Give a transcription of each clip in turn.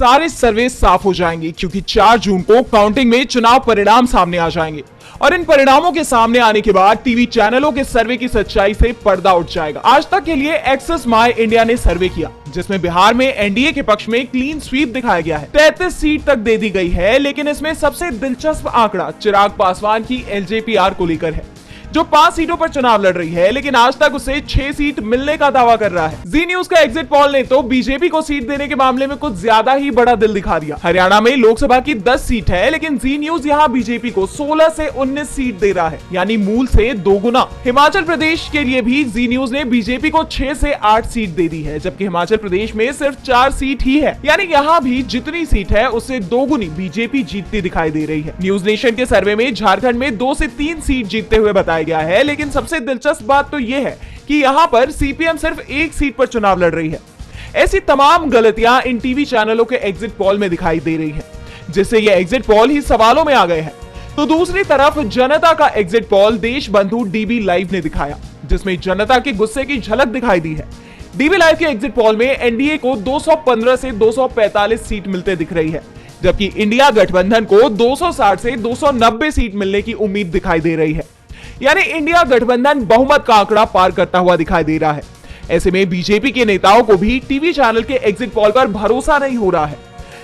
सारे सर्वे साफ हो जाएंगे, क्योंकि 4 जून को काउंटिंग में चुनाव परिणाम सामने आ जाएंगे और इन परिणामों के सामने आने के बाद टीवी चैनलों के सर्वे की सच्चाई से पर्दा उठ जाएगा। आज तक के लिए एक्सेस माय इंडिया ने सर्वे किया, जिसमें बिहार में एनडीए के पक्ष में क्लीन स्वीप दिखाया गया है। 33 सीट तक दे दी गई है, लेकिन इसमें सबसे दिलचस्प आंकड़ा चिराग पासवान की एलजेपीआर को लेकर है, जो 5 सीटों पर चुनाव लड़ रही है, लेकिन आज तक उसे 6 सीट मिलने का दावा कर रहा है। जी न्यूज का एग्जिट पोल ने तो बीजेपी को सीट देने के मामले में कुछ ज्यादा ही बड़ा दिल दिखा दिया। हरियाणा में लोकसभा की 10 सीट है, लेकिन जी न्यूज यहाँ बीजेपी को 16 से 19 सीट दे रहा है, यानी मूल से 2 गुना। हिमाचल प्रदेश के लिए भी जी न्यूज ने बीजेपी को 6 से 8 सीट दे दी है, जबकि हिमाचल प्रदेश में सिर्फ 4 सीट ही है, यानी यहाँ भी जितनी सीट है उससे 2 गुनी बीजेपी जीतती दिखाई दे रही है। न्यूज नेशन के सर्वे में झारखंड में 2 से 3 सीट जीतते हुए बताया गया है, लेकिन सबसे दिलचस्प बात तो यह है कि यहां पर सीपीएम सिर्फ 1 सीट पर चुनाव लड़ रही है। ऐसी तमाम गलतियां इन टीवी चैनलों के एग्जिट पोल में दिखाई दे रही हैं, जिससे ये एग्जिट पोल ही सवालों में आ गए हैं। तो दूसरी तरफ जनता का एग्जिट पोल देश बंधु डीबी लाइव ने दिखाया, जिसमें जनता के गुस्से की झलक दिखाई दी है। डीबी लाइव के एग्जिट पोल में एनडीए को 215 से 245 सीट मिलते दिख रही है, जबकि इंडिया गठबंधन को 260 से 290 सीट मिलने की उम्मीद दिखाई दे रही है, यानी इंडिया गठबंधन बहुमत का आंकड़ा पार करता हुआ दिखाई दे रहा है। ऐसे में बीजेपी के नेताओं को भी टीवी चैनल के एग्जिट पोल पर भरोसा नहीं हो रहा है।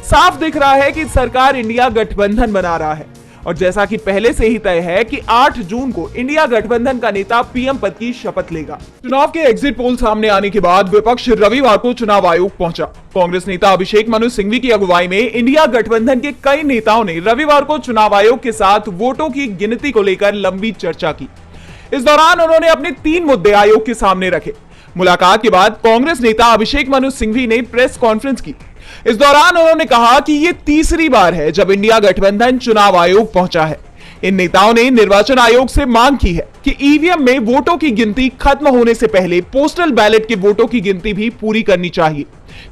साफ दिख रहा है कि सरकार इंडिया गठबंधन बना रहा है, और जैसा कि पहले से ही तय है कि 8 जून को इंडिया गठबंधन का नेता पीएम पद की शपथ लेगा। चुनाव के एग्जिट पोल सामने आने के बाद विपक्ष रविवार को चुनाव आयोग पहुंचा। कांग्रेस नेता अभिषेक मनु सिंघवी की अगुवाई में इंडिया गठबंधन के कई नेताओं ने रविवार को चुनाव आयोग के साथ वोटों की गिनती को लेकर लंबी चर्चा की। इस दौरान उन्होंने अपने 3 मुद्दे आयोग के सामने रखे। मुलाकात के बाद कांग्रेस नेता अभिषेक मनु सिंघवी ने प्रेस कॉन्फ्रेंस की। इस दौरान उन्होंने कहा कि यह तीसरी बार है जब इंडिया गठबंधन चुनाव आयोग पहुंचा है। इन नेताओं ने निर्वाचन आयोग से मांग की है कि ईवीएम में वोटों की गिनती खत्म होने से पहले पोस्टल बैलेट के वोटों की गिनती भी पूरी करनी चाहिए,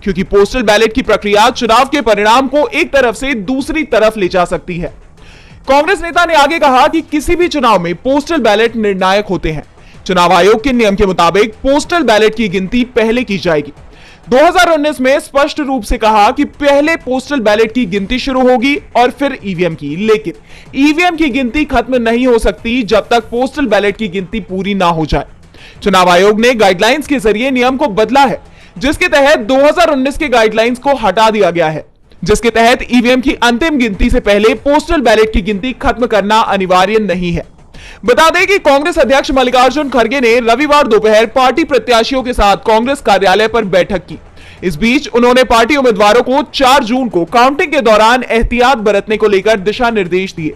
क्योंकि पोस्टल बैलेट की प्रक्रिया चुनाव के परिणाम को एक तरफ से दूसरी तरफ ले जा सकती है। कांग्रेस नेता ने आगे कहा कि किसी भी चुनाव में पोस्टल बैलेट निर्णायक होते हैं। चुनाव आयोग के नियम के मुताबिक पोस्टल बैलेट की गिनती पहले की जाएगी। 2019 में स्पष्ट रूप से कहा कि पहले पोस्टल बैलेट की गिनती शुरू होगी और फिर ईवीएम की, लेकिन ईवीएम की गिनती खत्म नहीं हो सकती जब तक पोस्टल बैलेट की गिनती पूरी ना हो जाए। चुनाव आयोग ने गाइडलाइंस के जरिए नियम को बदला है, जिसके तहत 2019 के गाइडलाइंस को हटा दिया गया है, जिसके तहत ईवीएम की अंतिम गिनती से पहले पोस्टल बैलेट की गिनती खत्म करना अनिवार्य नहीं है। बता दें कि कांग्रेस अध्यक्ष मल्लिकार्जुन खड़गे ने रविवार दोपहर पार्टी प्रत्याशियों के साथ कांग्रेस कार्यालय पर बैठक की। इस बीच उन्होंने पार्टी उम्मीदवारों को 4 जून को काउंटिंग के दौरान एहतियात बरतने को लेकर दिशा निर्देश दिए।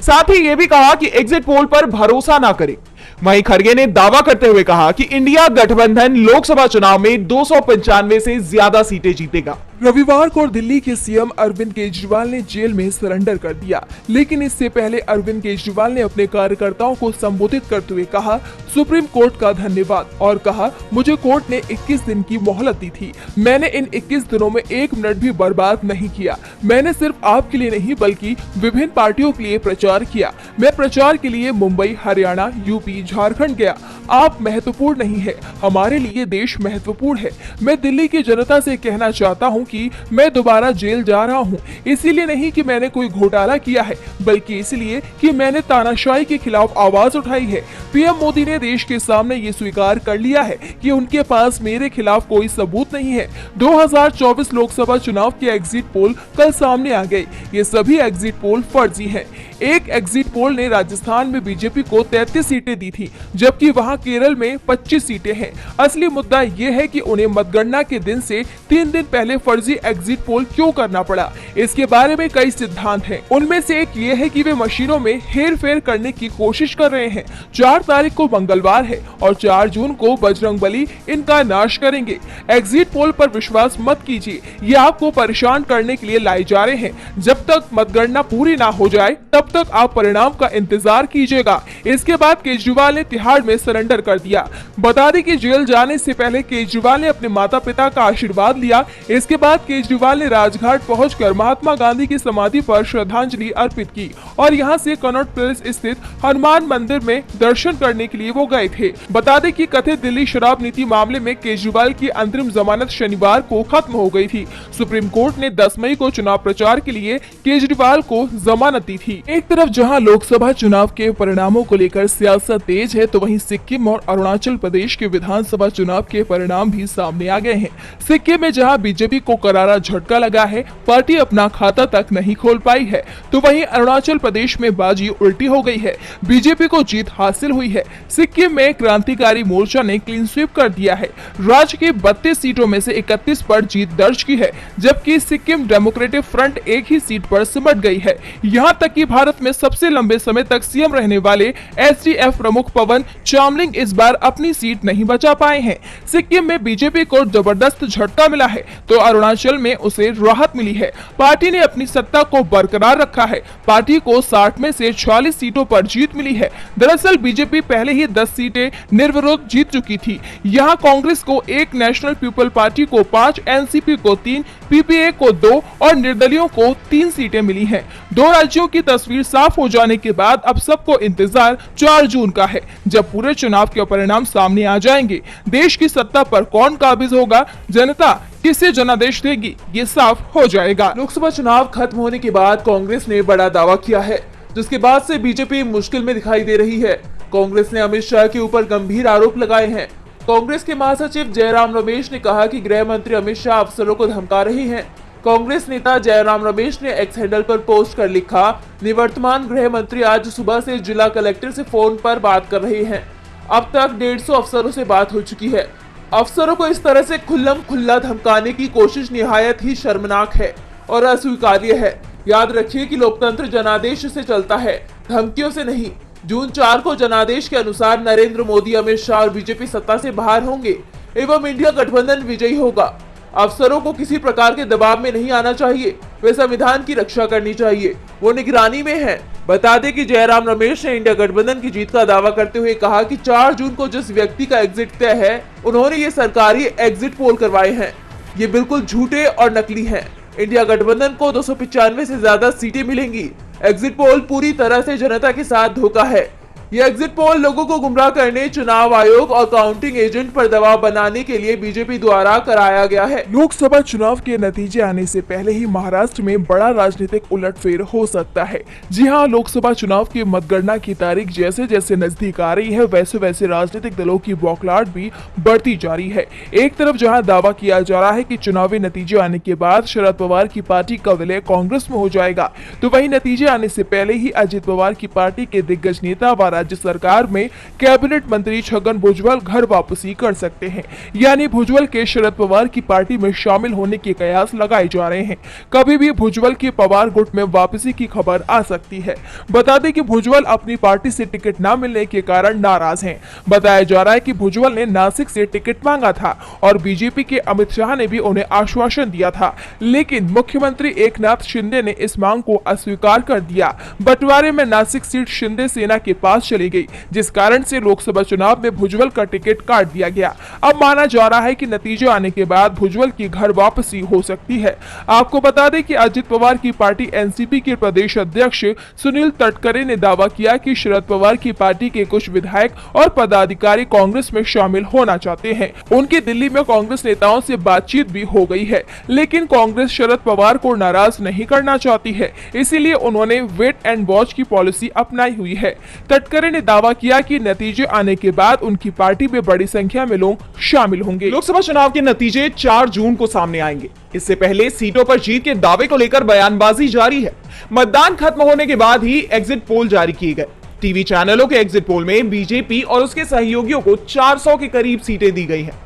साथ ही यह भी कहा कि एग्जिट पोल पर भरोसा ना करें। वहीं खड़गे ने दावा करते हुए कहा कि इंडिया गठबंधन लोकसभा चुनाव में 295 से ज्यादा सीटें जीतेगा। रविवार को दिल्ली के सीएम अरविंद केजरीवाल ने जेल में सरेंडर कर दिया, लेकिन इससे पहले अरविंद केजरीवाल ने अपने कार्यकर्ताओं को संबोधित करते हुए कहा सुप्रीम कोर्ट का धन्यवाद और कहा मुझे कोर्ट ने 21 दिन की मोहलत दी थी। मैंने इन 21 दिनों में 1 मिनट भी बर्बाद नहीं किया। मैंने सिर्फ आपके लिए नहीं बल्कि विभिन्न पार्टियों के लिए प्रचार किया। मैं प्रचार के लिए मुंबई, हरियाणा, यूपी, झारखंड गया। आप महत्वपूर्ण नहीं है, हमारे लिए देश महत्वपूर्ण है। मैं दिल्ली की जनता से कहना चाहता हूं कि मैं दोबारा जेल जा रहा हूं, इसीलिए नहीं कि मैंने कोई घोटाला किया है, बल्कि इसलिए कि मैंने तानाशाही के खिलाफ आवाज उठाई है। पीएम मोदी ने देश के सामने ये स्वीकार कर लिया है कि उनके पास मेरे खिलाफ कोई सबूत नहीं है। 2024 लोकसभा चुनाव के एग्जिट पोल कल सामने आ गए। ये सभी एग्जिट पोल फर्जी हैं। एक एग्जिट पोल ने राजस्थान में बीजेपी को 33 सीटें दी थी, जबकि वहां केरल में 25 सीटें हैं। असली मुद्दा यह है कि उन्हें मतगणना के दिन से 3 दिन पहले फर्जी एग्जिट पोल क्यों करना पड़ा। इसके बारे में कई सिद्धांत हैं। उनमें से एक ये है कि वे मशीनों में हेरफेर करने की कोशिश कर रहे हैं। 4 तारीख को मंगलवार है और 4 जून को बजरंगबली इनका नाश करेंगे। एग्जिट पोल पर विश्वास मत कीजिए, ये आपको परेशान करने के लिए लाए जा रहे हैं। जब तक मतगणना पूरी ना हो जाए तब तक आप परिणाम का इंतजार कीजिएगा। इसके बाद केजरीवाल ने तिहाड़ में सरेंडर कर दिया। बता दें कि जेल जाने से पहले केजरीवाल ने अपने माता पिता का आशीर्वाद लिया। इसके बाद केजरीवाल ने राजघाट पहुंचकर महात्मा गांधी की समाधि पर श्रद्धांजलि अर्पित की और यहां से कनॉट प्लेस स्थित हनुमान मंदिर में दर्शन भाषण करने के लिए वो गए थे। बता दें कि कथित दिल्ली शराब नीति मामले में केजरीवाल की अंतरिम जमानत शनिवार को खत्म हो गई थी। सुप्रीम कोर्ट ने 10 मई को चुनाव प्रचार के लिए केजरीवाल को जमानत दी थी। एक तरफ जहां लोकसभा चुनाव के परिणामों को लेकर सियासत तेज है, तो वहीं सिक्किम और अरुणाचल प्रदेश के विधानसभा चुनाव के परिणाम भी सामने आ गए हैं। सिक्किम में जहां बीजेपी को करारा झटका लगा है, पार्टी अपना खाता तक नहीं खोल पाई है, तो वहीं अरुणाचल प्रदेश में बाजी उल्टी हो गई है, बीजेपी को जीत हासिल हुई है। सिक्किम में क्रांतिकारी मोर्चा ने क्लीन स्वीप कर दिया है। राज्य की 32 सीटों में से 31 पर जीत दर्ज की है, जबकि सिक्किम डेमोक्रेटिक फ्रंट एक ही सीट पर सिमट गई है। यहाँ तक कि भारत में सबसे लंबे समय तक सीएम रहने वाले एसडीएफ प्रमुख पवन चामलिंग इस बार अपनी सीट नहीं बचा पाए हैं। सिक्किम में बीजेपी को जबरदस्त झटका मिला है, तो अरुणाचल में उसे राहत मिली है। पार्टी ने अपनी सत्ता को बरकरार रखा है। पार्टी को 60 में से 46 सीटों पर जीत मिली है। दरअसल बीजेपी पहले ही 10 सीटें निर्विरोध जीत चुकी थी। यहाँ कांग्रेस को 1, नेशनल पीपल पार्टी को 5, एनसीपी को 3, पीपीए को 2 और निर्दलियों को 3 सीटें मिली हैं। 2 राज्यों की तस्वीर साफ हो जाने के बाद अब सबको इंतजार 4 जून का है, जब पूरे चुनाव के परिणाम सामने आ जाएंगे। देश की सत्ता पर कौन काबिज होगा, जनता किसे जनादेश देगी, ये साफ हो जाएगा। लोकसभा चुनाव खत्म होने के बाद कांग्रेस ने बड़ा दावा किया है, जिसके बाद से बीजेपी मुश्किल में दिखाई दे रही है। कांग्रेस ने अमित शाह के ऊपर गंभीर आरोप लगाए हैं। कांग्रेस के महासचिव जयराम रमेश ने कहा कि गृह मंत्री अमित शाह अफसरों को धमका रहे हैं। कांग्रेस नेता जयराम रमेश ने एक्स हैंडल पर पोस्ट कर लिखा, निवर्तमान गृह मंत्री आज सुबह से जिला कलेक्टर से फोन पर बात कर रहे हैं। अब तक 150 अफसरों से बात हो चुकी है। अफसरों को इस तरह से खुल्लम खुल्ला धमकाने की कोशिश निहायत ही शर्मनाक है और अस्वीकार्य है। याद रखिए कि लोकतंत्र जनादेश से चलता है, धमकियों से नहीं। जून 4 को जनादेश के अनुसार नरेंद्र मोदी, अमित शाह और बीजेपी सत्ता से बाहर होंगे एवं इंडिया गठबंधन विजयी होगा। अफसरों को किसी प्रकार के दबाव में नहीं आना चाहिए, वे संविधान की रक्षा करनी चाहिए, वो निगरानी में है। बता दें कि जयराम रमेश ने इंडिया गठबंधन की जीत का दावा करते हुए कहा कि 4 जून को जिस व्यक्ति का एग्जिट तय है, उन्होंने ये सरकारी एग्जिट पोल करवाए हैं। ये बिल्कुल झूठे और नकली हैं। इंडिया गठबंधन को 295 से ज्यादा सीटें मिलेंगी। एग्जिट पोल पूरी तरह से जनता के साथ धोखा है। ये एग्जिट पोल लोगों को गुमराह करने, चुनाव आयोग और काउंटिंग एजेंट पर दबाव बनाने के लिए बीजेपी द्वारा कराया गया है। लोकसभा चुनाव के नतीजे आने से पहले ही महाराष्ट्र में बड़ा राजनीतिक उलटफेर हो सकता है। जी हां, लोकसभा चुनाव की मतगणना की तारीख जैसे जैसे नजदीक आ रही है, वैसे वैसे राजनीतिक दलों की बौखलाहट भी बढ़ती जा रही है। एक तरफ जहां दावा किया जा रहा है कि चुनावी नतीजे आने के बाद शरद पवार की पार्टी का विलय कांग्रेस में हो जाएगा, तो वहीं नतीजे आने से पहले ही अजित पवार की पार्टी के दिग्गज नेता व राज्य सरकार में कैबिनेट मंत्री छगन भुजबल घर वापसी कर सकते हैं। यानी भुजबल के शरद पवार की पार्टी में शामिल होने के कयास लगाए जा रहे हैं। कभी भी भुजबल की पवार गुट में वापसी की खबर आ सकती है। बता दें कि भुजबल अपनी पार्टी से टिकट न मिलने के कारण नाराज हैं। बताया जा रहा है कि भुजबल ने नासिक से टिकट मांगा था और बीजेपी के अमित शाह ने भी उन्हें आश्वासन दिया था, लेकिन मुख्यमंत्री एकनाथ शिंदे ने इस मांग को अस्वीकार कर दिया। बंटवारे में नासिक सीट शिंदे सेना के पास चली गई, जिस कारण से लोकसभा चुनाव में भुजबल का टिकट काट दिया गया। अब माना जा रहा है कि नतीजे आने के बाद भुजबल की घर वापसी हो सकती है। आपको बता दें कि अजित पवार की पार्टी एनसीपी के प्रदेश अध्यक्ष सुनील तटकरे ने दावा किया कि शरद पवार की पार्टी के कुछ विधायक और पदाधिकारी कांग्रेस में शामिल होना चाहते हैं। उनकी दिल्ली में कांग्रेस नेताओं से बातचीत भी हो गई है, लेकिन कांग्रेस शरद पवार को नाराज नहीं करना चाहती है, इसीलिए उन्होंने वेट एंड वॉच की पॉलिसी अपनाई हुई है। तटकरे ने दावा किया कि नतीजे आने के बाद उनकी पार्टी में बड़ी संख्या में लोग शामिल होंगे। लोकसभा चुनाव के नतीजे 4 जून को सामने आएंगे। इससे पहले सीटों पर जीत के दावे को लेकर बयानबाजी जारी है। मतदान खत्म होने के बाद ही एग्जिट पोल जारी किए गए। टीवी चैनलों के एग्जिट पोल में बीजेपी और उसके सहयोगियों को 400 के करीब सीटें दी गई हैं।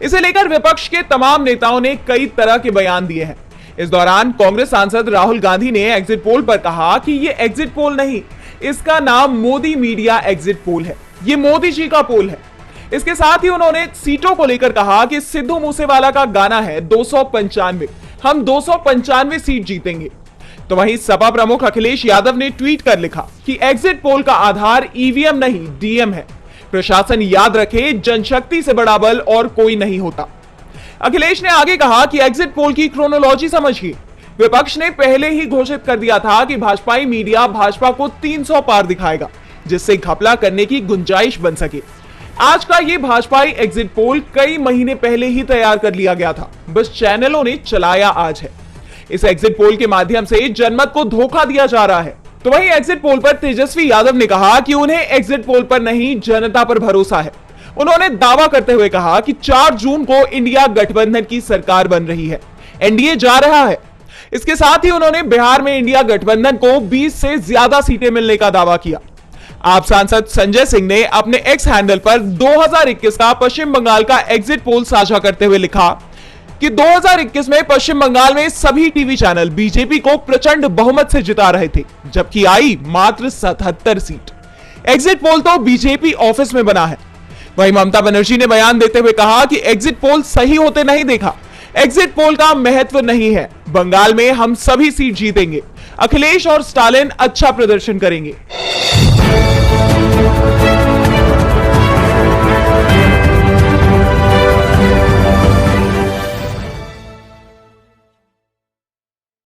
इसे लेकर विपक्ष के तमाम नेताओं ने कई तरह के बयान दिए हैं। इस दौरान कांग्रेस सांसद राहुल गांधी ने एग्जिट पोल पर कहा कि ये एग्जिट पोल नहीं, इसका नाम मोदी मीडिया एग्जिट पोल है, ये मोदी जी का पोल है। इसके साथ ही उन्होंने सीटों को लेकर कहा कि सिद्धू मूसेवाला का गाना है 295, हम 295 सीट जीतेंगे। तो वहीं सपा प्रमुख अखिलेश यादव ने ट्वीट कर लिखा कि एग्जिट पोल का आधार ईवीएम नहीं डीएम है। प्रशासन याद रखे, जनशक्ति से बड़ा बल और कोई नहीं होता। अखिलेश ने आगे कहा कि एग्जिट पोल की क्रोनोलॉजी समझिए। विपक्ष ने पहले ही घोषित कर दिया था कि भाजपाई मीडिया भाजपा को 300 पार दिखाएगा। जिससे घपला करने की गुंजाइश बन सके। आज का ये भाजपाई एग्जिट पोल कई महीने पहले ही तैयार कर लिया गया था, बस चैनलों ने चलाया आज है। इस एग्जिट पोल के माध्यम से जनमत को धोखा दिया जा रहा है। तो वहीं एग्जिट पोल पर तेजस्वी यादव ने कहा कि उन्हें एग्जिट पोल पर नहीं, जनता पर भरोसा है। उन्होंने दावा करते हुए कहा कि 4 जून को इंडिया गठबंधन की सरकार बन रही है, एनडीए जा रहा है। इसके साथ ही उन्होंने बिहार में इंडिया गठबंधन को 20 से ज्यादा सीटें मिलने का दावा किया। आप सांसद संजय सिंह ने अपने एक्स हैंडल पर 2021 का पश्चिम बंगाल का एग्जिट पोल साझा करते हुए लिखा कि 2021 में पश्चिम बंगाल में सभी टीवी चैनल बीजेपी को प्रचंड बहुमत से जिता रहे थे, जबकि आई मात्र 77 सीट। एग्जिट पोल तो बीजेपी ऑफिस में बना है। वहीं ममता बनर्जी ने बयान देते हुए कहा कि एग्जिट पोल सही होते नहीं देखा, एग्जिट पोल का महत्व नहीं है, बंगाल में हम सभी सीट जीतेंगे, अखिलेश और स्टालिन अच्छा प्रदर्शन करेंगे।